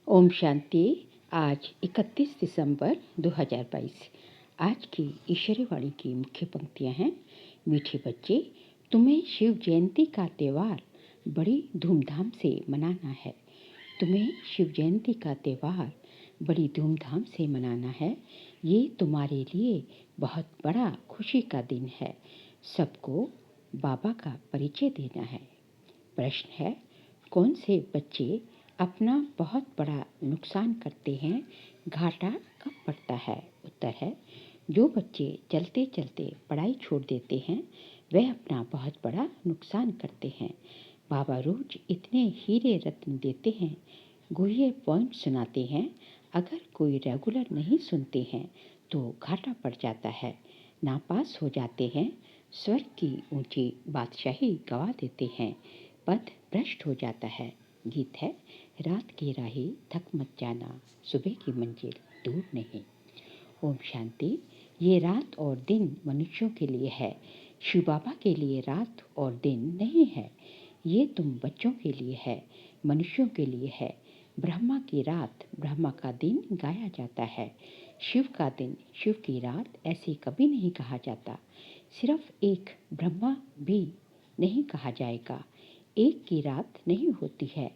ओम शांति। आज 31 दिसंबर 2022। आज की ईश्वरी वाणी की मुख्य पंक्तियां हैं। मीठे बच्चे, तुम्हें शिव जयंती का त्यौहार बड़ी धूमधाम से मनाना है। तुम्हें शिव जयंती का त्यौहार बड़ी धूमधाम से मनाना है। ये तुम्हारे लिए बहुत बड़ा खुशी का दिन है। सबको बाबा का परिचय देना है। प्रश्न है, कौन से बच्चे अपना बहुत बड़ा नुकसान करते हैं, घाटा कब पड़ता है? उत्तर है, जो बच्चे चलते चलते पढ़ाई छोड़ देते हैं वह अपना बहुत बड़ा नुकसान करते हैं। बाबा रोज इतने हीरे रत्न देते हैं, गुह्य पॉइंट सुनाते हैं। अगर कोई रेगुलर नहीं सुनते हैं तो घाटा पड़ जाता है, नापास हो जाते हैं, स्वर्ग की ऊंची बादशाही गवा देते हैं, पद भ्रष्ट हो जाता है। गीत है, रात की राही थक मत जाना, सुबह की मंजिल दूर नहीं। ओम शांति। ये रात और दिन मनुष्यों के लिए है, शिव बाबा के लिए रात और दिन नहीं है। ये तुम बच्चों के लिए है, मनुष्यों के लिए है। ब्रह्मा की रात ब्रह्मा का दिन गाया जाता है। शिव का दिन शिव की रात ऐसे कभी नहीं कहा जाता। सिर्फ एक ब्रह्मा भी नहीं कहा जाएगा, एक की रात नहीं होती है।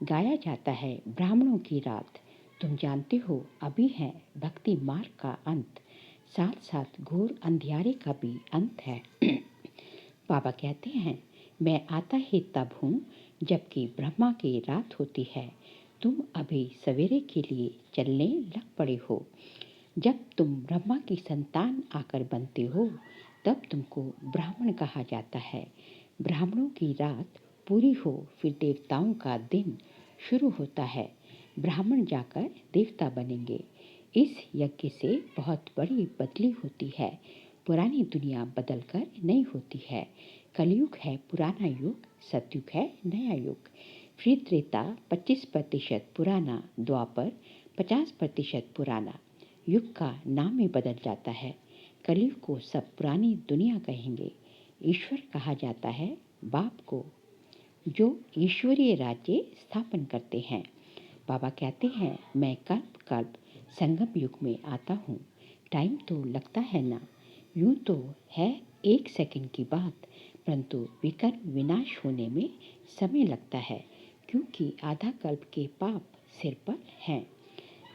गाया जाता है ब्राह्मणों की रात। तुम जानते हो अभी है भक्ति मार्ग का अंत, साथ साथ घोर अंधियारे का भी अंत है। बाबा कहते हैं, मैं आता ही तब हूँ जबकि ब्रह्मा की रात होती है। तुम अभी सवेरे के लिए चलने लग पड़े हो। जब तुम ब्रह्मा की संतान आकर बनते हो तब तुमको ब्राह्मण कहा जाता है। ब्राह्मणों की रात पूरी हो फिर देवताओं का दिन शुरू होता है। ब्राह्मण जाकर देवता बनेंगे। इस यज्ञ से बहुत बड़ी बदली होती है। पुरानी दुनिया बदलकर नई होती है। कलयुग है पुराना युग, सतयुग है नया युग। फिर त्रेता 25% पुराना, द्वापर 50% पुराना। युग का नाम ही बदल जाता है। कलयुग को सब पुरानी दुनिया कहेंगे। ईश्वर कहा जाता है बाप को, जो ईश्वरीय राज्य स्थापन करते हैं। बाबा कहते हैं, मैं कल्प कल्प संगम युग में आता हूँ। टाइम तो लगता है ना, यूं तो है 1 सेकंड की बात, परंतु विकर्म विनाश होने में समय लगता है, क्योंकि आधा कल्प के पाप सिर पर हैं।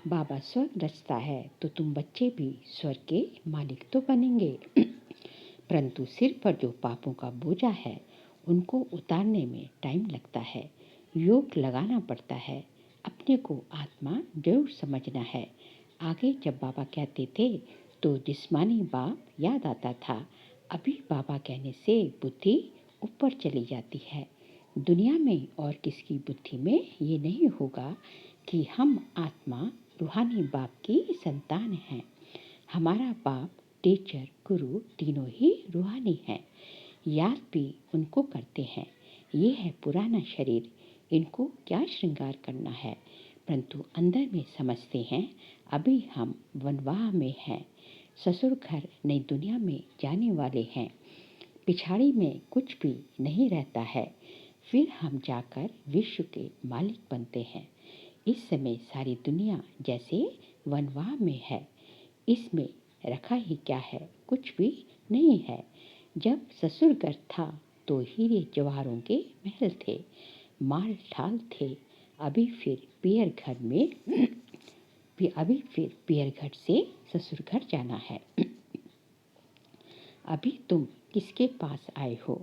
बाबा स्वर्ग रचता है तो तुम बच्चे भी स्वर्ग के मालिक तो बनेंगे, परंतु सिर पर जो पापों का बोझा है उनको उतारने में टाइम लगता है, योग लगाना पड़ता है। अपने को आत्मा जरूर समझना है। आगे जब बाबा कहते थे तो जिस्मानी बाप याद आता था। अभी बाबा कहने से बुद्धि ऊपर चली जाती है। दुनिया में और किसकी बुद्धि में ये नहीं होगा कि हम आत्मा रूहानी बाप की संतान हैं। हमारा बाप, टीचर, गुरु तीनों ही रूहानी हैं। याद भी उनको करते हैं। ये है पुराना शरीर, इनको क्या श्रृंगार करना है, परंतु अंदर में समझते हैं अभी हम वनवाह में हैं। ससुर घर नई दुनिया में जाने वाले हैं। पिछाड़ी में कुछ भी नहीं रहता है, फिर हम जाकर विश्व के मालिक बनते हैं। इस समय सारी दुनिया जैसे वनवाह में है। इसमें रखा ही क्या है, कुछ भी नहीं है। जब ससुर घर था तो हीरे जवाहरों के महल थे, माल ठाल थे। अभी फिर पियर घर से ससुर घर जाना है। अभी तुम किसके पास आए हो?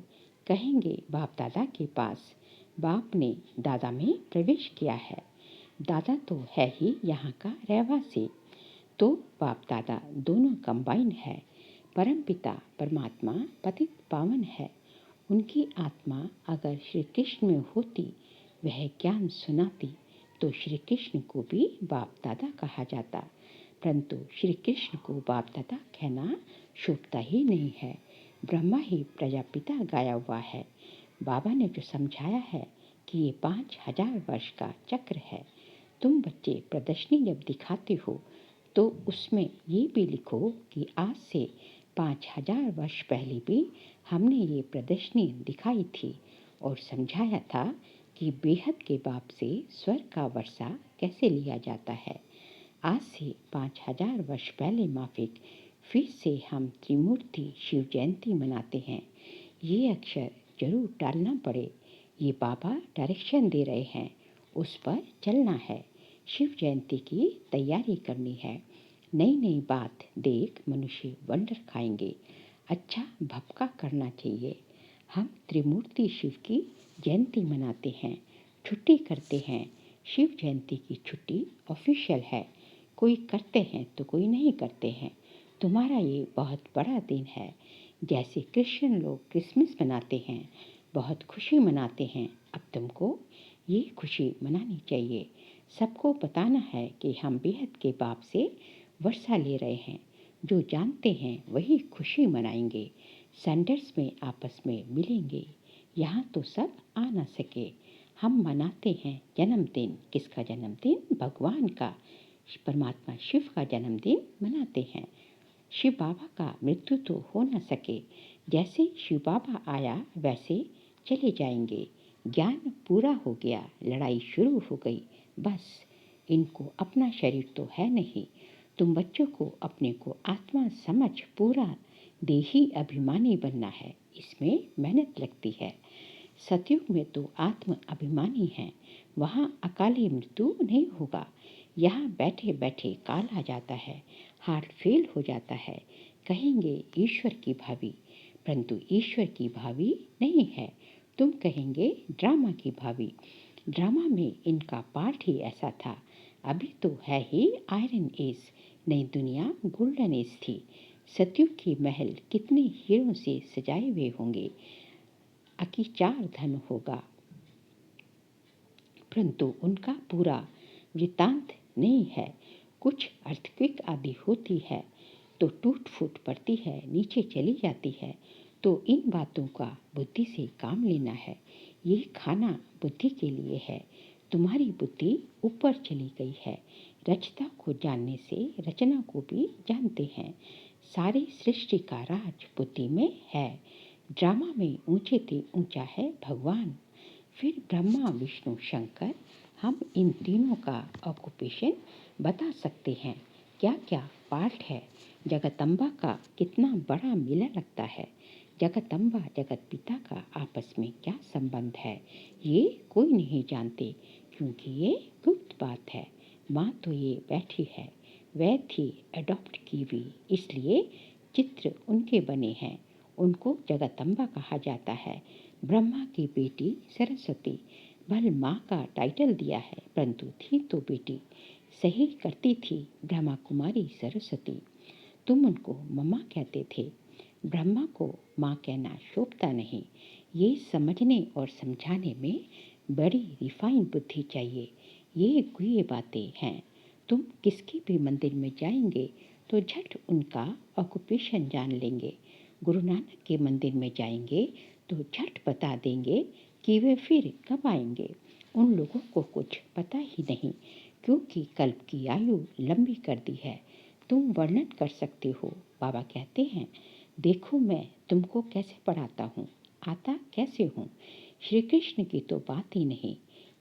कहेंगे बाप दादा के पास। बाप ने दादा में प्रवेश किया है। दादा तो है ही यहाँ का रहवासी, तो बाप दादा दोनों कंबाइन है। परम पिता परमात्मा पतित पावन है। उनकी आत्मा अगर श्री कृष्ण में होती, वह ज्ञान सुनाती, तो श्री कृष्ण को भी बाप दादा कहा जाता, परंतु श्री कृष्ण को बाप दादा कहना शोभता ही नहीं है। ब्रह्मा ही प्रजापिता गाया हुआ है। बाबा ने जो समझाया है कि ये 5000 वर्ष का चक्र है। तुम बच्चे प्रदर्शनी जब दिखाते हो तो उसमें ये भी लिखो कि आज से 5000 वर्ष पहले भी हमने ये प्रदर्शनी दिखाई थी और समझाया था कि बेहद के बाप से स्वर्ग का वर्षा कैसे लिया जाता है। आज से 5000 वर्ष पहले माफिक फिर से हम त्रिमूर्ति शिव जयंती मनाते हैं। ये अक्षर जरूर डालना पड़े। ये बाबा डायरेक्शन दे रहे हैं, उस पर चलना है। शिव जयंती की तैयारी करनी है। नई नई बात देख मनुष्य वंडर खाएंगे। अच्छा भपका करना चाहिए। हम त्रिमूर्ति शिव की जयंती मनाते हैं, छुट्टी करते हैं। शिव जयंती की छुट्टी ऑफिशियल है। कोई करते हैं तो कोई नहीं करते हैं। तुम्हारा ये बहुत बड़ा दिन है। जैसे क्रिश्चियन लोग क्रिसमस मनाते हैं, बहुत खुशी मनाते हैं, अब तुमको ये खुशी मनानी चाहिए। सबको बताना है कि हम बेहद के बाप से वर्षा ले रहे हैं। जो जानते हैं वही खुशी मनाएंगे। सेंडर्स में आपस में मिलेंगे। यहाँ तो सब आ ना सके। हम मनाते हैं जन्मदिन। किसका जन्मदिन? भगवान का, परमात्मा शिव का जन्मदिन मनाते हैं। शिव बाबा का मृत्यु तो हो न सके। जैसे शिव बाबा आया वैसे चले जाएंगे। ज्ञान पूरा हो गया, लड़ाई शुरू हो गई। बस इनको अपना शरीर तो है नहीं। तुम बच्चों को अपने को आत्मा समझ पूरा देही अभिमानी बनना है। इसमें मेहनत लगती है। सतयुग में तो आत्म अभिमानी है, वहाँ अकाली मृत्यु नहीं होगा। यहाँ बैठे बैठे काल आ जाता है, हार्ट फेल हो जाता है। कहेंगे ईश्वर की भावी, परंतु ईश्वर की भावी नहीं है। तुम कहेंगे ड्रामा की भावी। ड्रामा में इनका पार्ट ही ऐसा था। अभी तो है ही आयरन एज, नई दुनिया गोल्डन एज थी। सतयुग की महल कितने हीरों से सजाए हुए होंगे। अकीचार धन होगा, परंतु उनका पूरा वृत्तांत नहीं है। कुछ अर्थक्वेक आदि होती है तो टूट फूट पड़ती है, नीचे चली जाती है। तो इन बातों का बुद्धि से काम लेना है। ये खाना बुद्धि के लिए है। तुम्हारी बुद्धि ऊपर चली गई है। रचना को जानने से रचना को भी जानते हैं। सारी सृष्टि का राज बुद्धि में है। ड्रामा में ऊंचे से ऊंचा है भगवान, फिर ब्रह्मा विष्णु शंकर। हम इन तीनों का ऑक्यूपेशन बता सकते हैं। क्या क्या पार्ट है। जगदम्बा का कितना बड़ा मेला लगता है। जगदम्बा जगत पिता का आपस में क्या संबंध है, ये कोई नहीं जानते, क्योंकि ये गुप्त बात है। माँ तो ये बैठी है, वह थी अडॉप्ट की हुई, इसलिए चित्र उनके बने हैं। उनको जगदम्बा कहा जाता है। ब्रह्मा की बेटी सरस्वती, भल माँ का टाइटल दिया है, परंतु थी तो बेटी। सही करती थी ब्रह्मा कुमारी सरस्वती। तुम उनको मम्मा कहते थे। ब्रह्मा को माँ कहना शोभता नहीं। ये समझने और समझाने में बड़ी रिफाइन बुद्धि चाहिए। ये गुह्य बातें हैं। तुम किसके भी मंदिर में जाएंगे तो झट उनका ऑक्यूपेशन जान लेंगे। गुरु नानक के मंदिर में जाएंगे तो झट बता देंगे कि वे फिर कब आएंगे। उन लोगों को कुछ पता ही नहीं, क्योंकि कल्प की आयु लंबी कर दी है। तुम वर्णन कर सकते हो। बाबा कहते हैं, देखो मैं तुमको कैसे पढ़ाता हूँ, आता कैसे हूँ। श्री कृष्ण की तो बात ही नहीं।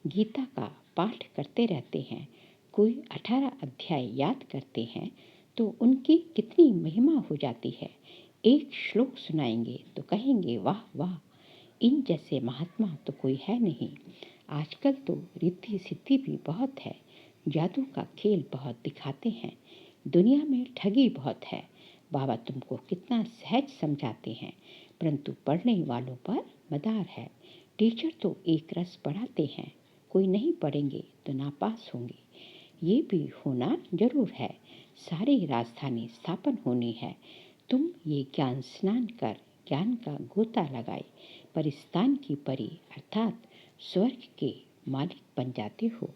गीता का पाठ करते रहते हैं। कोई 18 अध्याय याद करते हैं तो उनकी कितनी महिमा हो जाती है। एक श्लोक सुनाएंगे तो कहेंगे वाह वाह, इन जैसे महात्मा तो कोई है नहीं। आजकल तो रिद्धि सिद्धि भी बहुत है, जादू का खेल बहुत दिखाते हैं, दुनिया में ठगी बहुत है। बाबा तुमको कितना सहज समझाते हैं, परंतु पढ़ने वालों पर मदार है। टीचर तो एक रस पढ़ाते हैं, कोई नहीं पढ़ेंगे तो नापास होंगे। ये भी होना जरूर है। सारी राजधानी स्थापन होनी है। तुम ये ज्ञान स्नान कर ज्ञान का गोता लगाए परिस्तान की परी अर्थात स्वर्ग के मालिक बन जाते हो।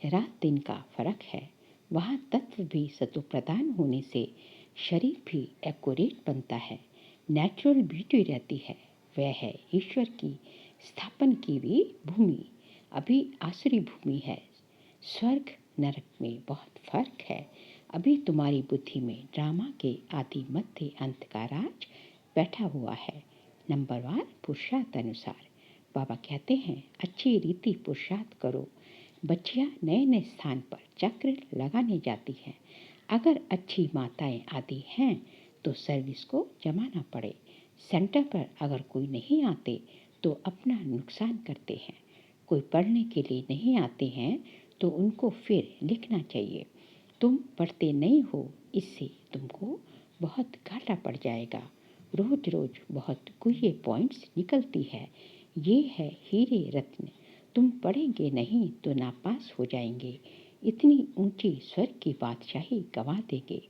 रात दिन का फर्क है। वहाँ तत्व भी सतो प्रदान होने से शरीर भी एक्यूरेट बनता है, नेचुरल ब्यूटी रहती है। वह है ईश्वर की स्थापन की हुई भूमि। अभी आसुरी भूमि है। स्वर्ग नरक में बहुत फर्क है। अभी तुम्हारी बुद्धि में ड्रामा के आदि मध्य अंत का राज बैठा हुआ है। नंबरवार पुरुषार्थ अनुसार बाबा कहते हैं अच्छी रीति पुरुषार्थ करो। बच्चियां नए नए स्थान पर चक्र लगाने जाती हैं। अगर अच्छी माताएं आती हैं तो सर्विस को जमाना पड़े। सेंटर पर अगर कोई नहीं आते तो अपना नुकसान करते हैं। कोई पढ़ने के लिए नहीं आते हैं तो उनको फिर लिखना चाहिए। तुम पढ़ते नहीं हो, इससे तुमको बहुत घाटा पड़ जाएगा। रोज रोज बहुत कुए पॉइंट्स निकलती है। ये है हीरे रत्न। तुम पढ़ेंगे नहीं तो नापास हो जाएंगे। इतनी ऊंची स्वर की बादशाही गंवा देंगे।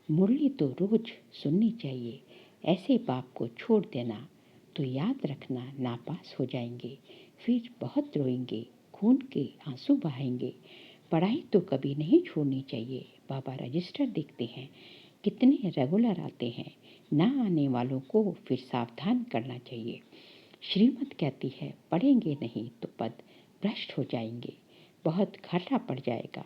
मुरली तो रोज सुननी चाहिए। ऐसे बाप को छोड़ देना तो याद रखना नापास हो जाएंगे। फिर बहुत रोएंगे, खून के आंसू बहाएंगे। पढ़ाई तो कभी नहीं छोड़नी चाहिए। बाबा रजिस्टर देखते हैं कितने रेगुलर आते हैं। ना आने वालों को फिर सावधान करना चाहिए। श्रीमत कहती है पढ़ेंगे नहीं तो पद भ्रष्ट हो जाएंगे, बहुत घाटा पड़ जाएगा।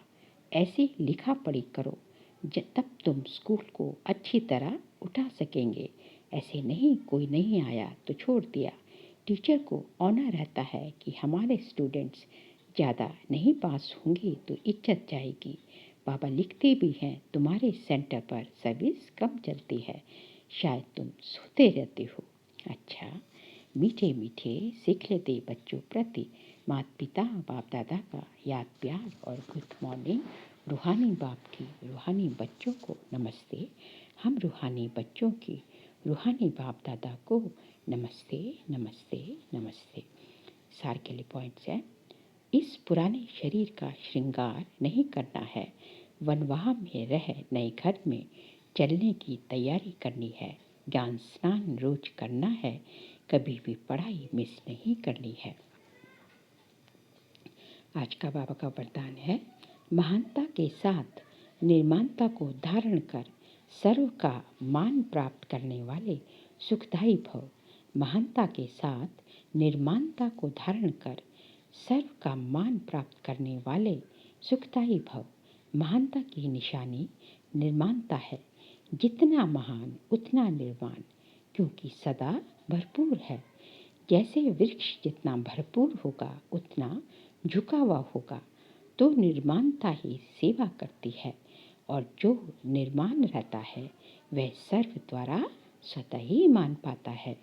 ऐसे लिखा पढ़ी करो तब तुम स्कूल को अच्छी तरह उठा सकेंगे। ऐसे नहीं कोई नहीं आया तो छोड़ दिया। टीचर को ऑनर रहता है कि हमारे स्टूडेंट्स ज़्यादा नहीं पास होंगे तो इज्जत जाएगी। बाबा लिखते भी हैं तुम्हारे सेंटर पर सर्विस कम चलती है, शायद तुम सोते रहते हो। अच्छा, मीठे मीठे सीख लेते बच्चों प्रति माता पिता बाप दादा का याद प्यार और गुड मॉर्निंग। रूहानी बाप की रूहानी बच्चों को नमस्ते। हम रूहानी बच्चों की रूहानी बाप दादा को नमस्ते नमस्ते नमस्ते। सार के लिए पॉइंट्स हैं। इस पुराने शरीर का श्रृंगार नहीं करना है। वनवाह में रह नए घर में चलने की तैयारी करनी है। ज्ञान स्नान रोज करना है। कभी भी पढ़ाई मिस नहीं करनी है। आज का बाबा का वरदान है महानता के साथ निर्माणता को धारण कर सर्व का मान प्राप्त करने वाले सुखदायी भव। महानता के साथ निर्माणता को धारण कर सर्व का मान प्राप्त करने वाले सुखदायी भव। महानता की निशानी निर्माणता है। जितना महान उतना निर्माण, क्योंकि सदा भरपूर है। जैसे वृक्ष जितना भरपूर होगा उतना झुका हुआ होगा, तो निर्माणता ही सेवा करती है। और जो निर्माण रहता है वह सर्व द्वारा स्वतः ही मान पाता है।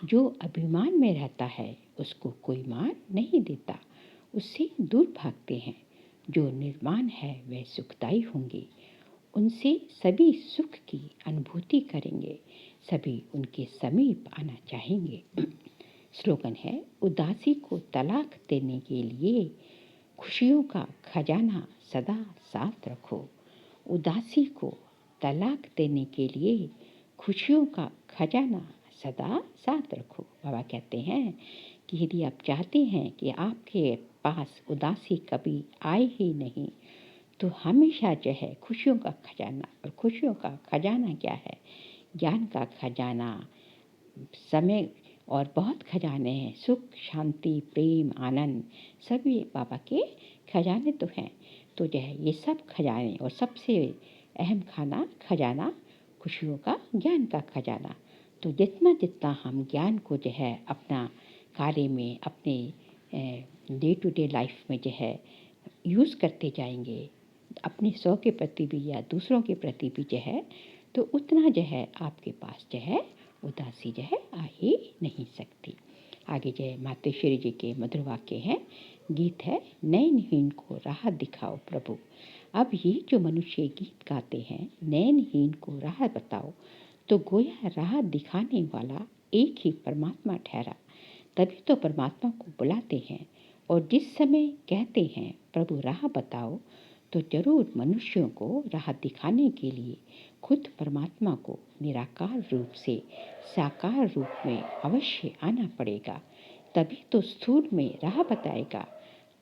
जो अभिमान में रहता है उसको कोई मान नहीं देता, उससे दूर भागते हैं। जो निर्माण है वह सुखदायी होंगे, उनसे सभी सुख की अनुभूति करेंगे, सभी उनके समीप आना चाहेंगे। स्लोगन है उदासी को तलाक देने के लिए खुशियों का खजाना सदा साथ रखो। उदासी को तलाक देने के लिए खुशियों का खजाना सदा साथ रखो। बाबा कहते हैं कि यदि आप चाहते हैं कि आपके पास उदासी कभी आए ही नहीं तो हमेशा जो है खुशियों का खजाना, और खुशियों का खजाना क्या है? ज्ञान का खजाना, समय और बहुत खजाने हैं। सुख शांति प्रेम आनंद सभी बाबा के खजाने तो हैं। तो जो है ये सब खजाने, और सबसे अहम खजाना खुशियों का ज्ञान का खजाना। तो जितना जितना हम ज्ञान को जो है अपना कार्य में, अपने डे टू डे लाइफ में जो है यूज़ करते जाएंगे, अपने स्व के प्रति भी या दूसरों के प्रति भी जो है, तो उतना जो है आपके पास जो है उदासी जो है आ ही नहीं सकती। आगे जो है मातेश्वरी जी के मधुर वाक्य हैं। गीत है नयनहीन को राह दिखाओ प्रभु। अब ये जो मनुष्य गीत गाते हैं नयनहीन को राह बताओ, तो गोया राह दिखाने वाला एक ही परमात्मा ठहरा। तभी तो परमात्मा को बुलाते हैं, और जिस समय कहते हैं प्रभु राह बताओ, तो जरूर मनुष्यों को राह दिखाने के लिए खुद परमात्मा को निराकार रूप से साकार रूप में अवश्य आना पड़ेगा। तभी तो स्थूल में राह बताएगा।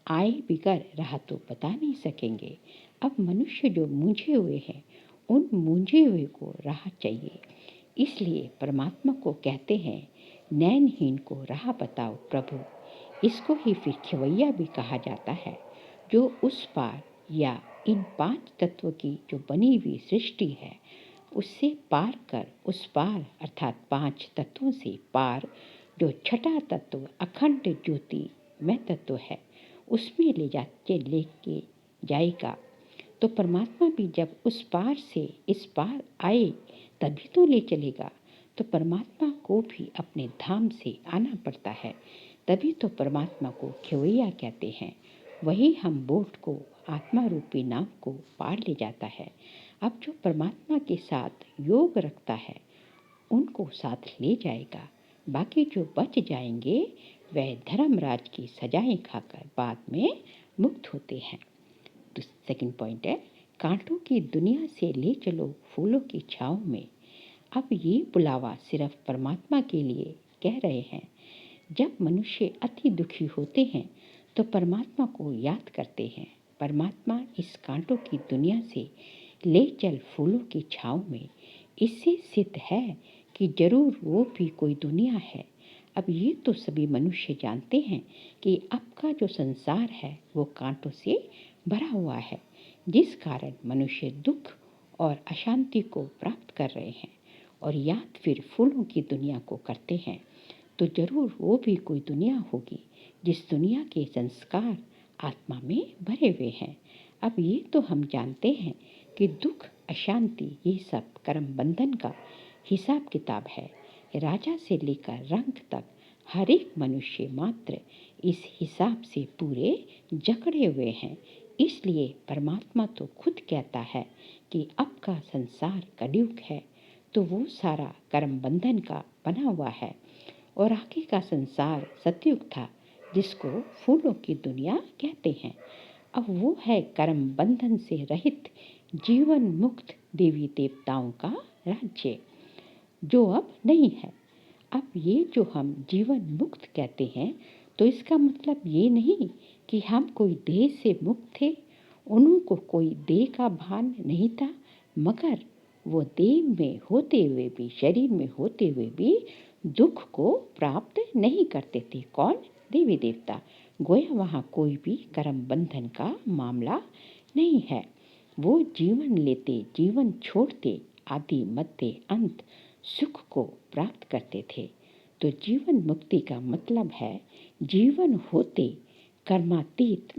आए बिगर राह तो बता नहीं सकेंगे। अब मनुष्य जो मूंझे हुए हैं, उन मूंझे हुए को राह चाहिए। इसलिए परमात्मा को कहते हैं नैनहीन को राह बताओ प्रभु। इसको ही फिर खिवैया भी कहा जाता है, जो उस पार या इन 5 तत्व की जो बनी हुई सृष्टि है उससे पार कर उस पार, अर्थात 5 तत्वों से पार जो छठा तत्व अखंड ज्योति में तत्व है उसमें लेके जाएगा। तो परमात्मा भी जब उस पार से इस पार आए तभी तो ले चलेगा। तो परमात्मा को भी अपने धाम से आना पड़ता है, तभी तो परमात्मा को खेवैया कहते हैं। वही हम बोट को, आत्मा रूपी नाव को पार ले जाता है। अब जो परमात्मा के साथ योग रखता है उनको साथ ले जाएगा। बाकी जो बच जाएंगे वह धर्मराज की सजाएं खाकर बाद में मुक्त होते हैं। तो सेकंड पॉइंट है, कांटों की दुनिया से ले चलो फूलों की छाँव में। अब ये बुलावा सिर्फ परमात्मा के लिए कह रहे हैं। जब मनुष्य अति दुखी होते हैं तो परमात्मा को याद करते हैं। परमात्मा इस कांटों की दुनिया से ले चल फूलों की छाँव में। इससे सिद्ध है कि जरूर वो भी कोई दुनिया है। अब ये तो सभी मनुष्य जानते हैं कि अब का जो संसार है वो कांटों से भरा हुआ है, जिस कारण मनुष्य दुख और अशांति को प्राप्त कर रहे हैं और याद फिर फूलों की दुनिया को करते हैं। तो जरूर वो भी कोई दुनिया होगी जिस दुनिया के संस्कार आत्मा में भरे हुए हैं। अब ये तो हम जानते हैं कि दुख, अशांति ये सब कर्म बंधन का हिसाब किताब है। राजा से लेकर रंक तक हर एक मनुष्य मात्र इस हिसाब से पूरे जकड़े हुए हैं। इसलिए परमात्मा तो खुद कहता है कि अब का संसार कलयुग है, तो वो सारा कर्म बंधन का बना हुआ है। और आगे का संसार सतयुग था, जिसको फूलों की दुनिया कहते हैं। अब वो है कर्म बंधन से रहित जीवन मुक्त देवी देवताओं का राज्य, जो अब नहीं है। अब ये जो हम जीवन मुक्त कहते हैं तो इसका मतलब ये नहीं कि हम कोई देह से मुक्त थे। उनको कोई देह का भान नहीं था, मगर वो देह में होते हुए भी, शरीर में होते हुए भी दुख को प्राप्त नहीं करते थे। कौन? देवी देवता। गोया वहाँ कोई भी कर्म बंधन का मामला नहीं है। वो जीवन लेते, जीवन छोड़ते, आदि मध्य अंत सुख को प्राप्त करते थे। तो जीवन मुक्ति का मतलब है जीवन होते कर्मातीत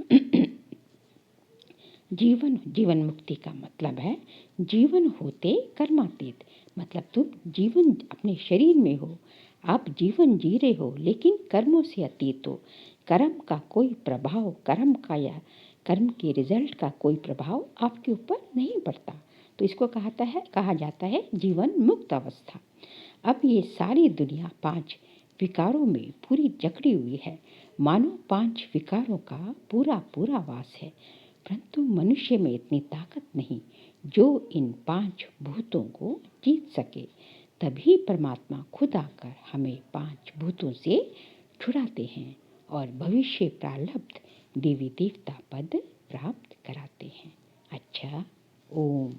जीवन मुक्ति का मतलब है जीवन होते कर्मातीत। मतलब तुम जीवन अपने शरीर में हो, आप जीवन जी रहे हो, लेकिन कर्मों से अतीत हो। कर्म का कोई प्रभाव, कर्म का या कर्म के रिजल्ट का कोई प्रभाव आपके ऊपर नहीं पड़ता। तो इसको कहा जाता है जीवन मुक्त अवस्था। अब ये सारी दुनिया 5 विकारों में पूरी जकड़ी हुई है, मानो 5 विकारों का पूरा वास है। परंतु मनुष्य में इतनी ताकत नहीं जो इन 5 भूतों को जीत सके। तभी परमात्मा खुद आकर हमें 5 भूतों से छुड़ाते हैं और भविष्य प्रारब्ध देवी देवता पद प्राप्त कराते हैं। अच्छा, ओम।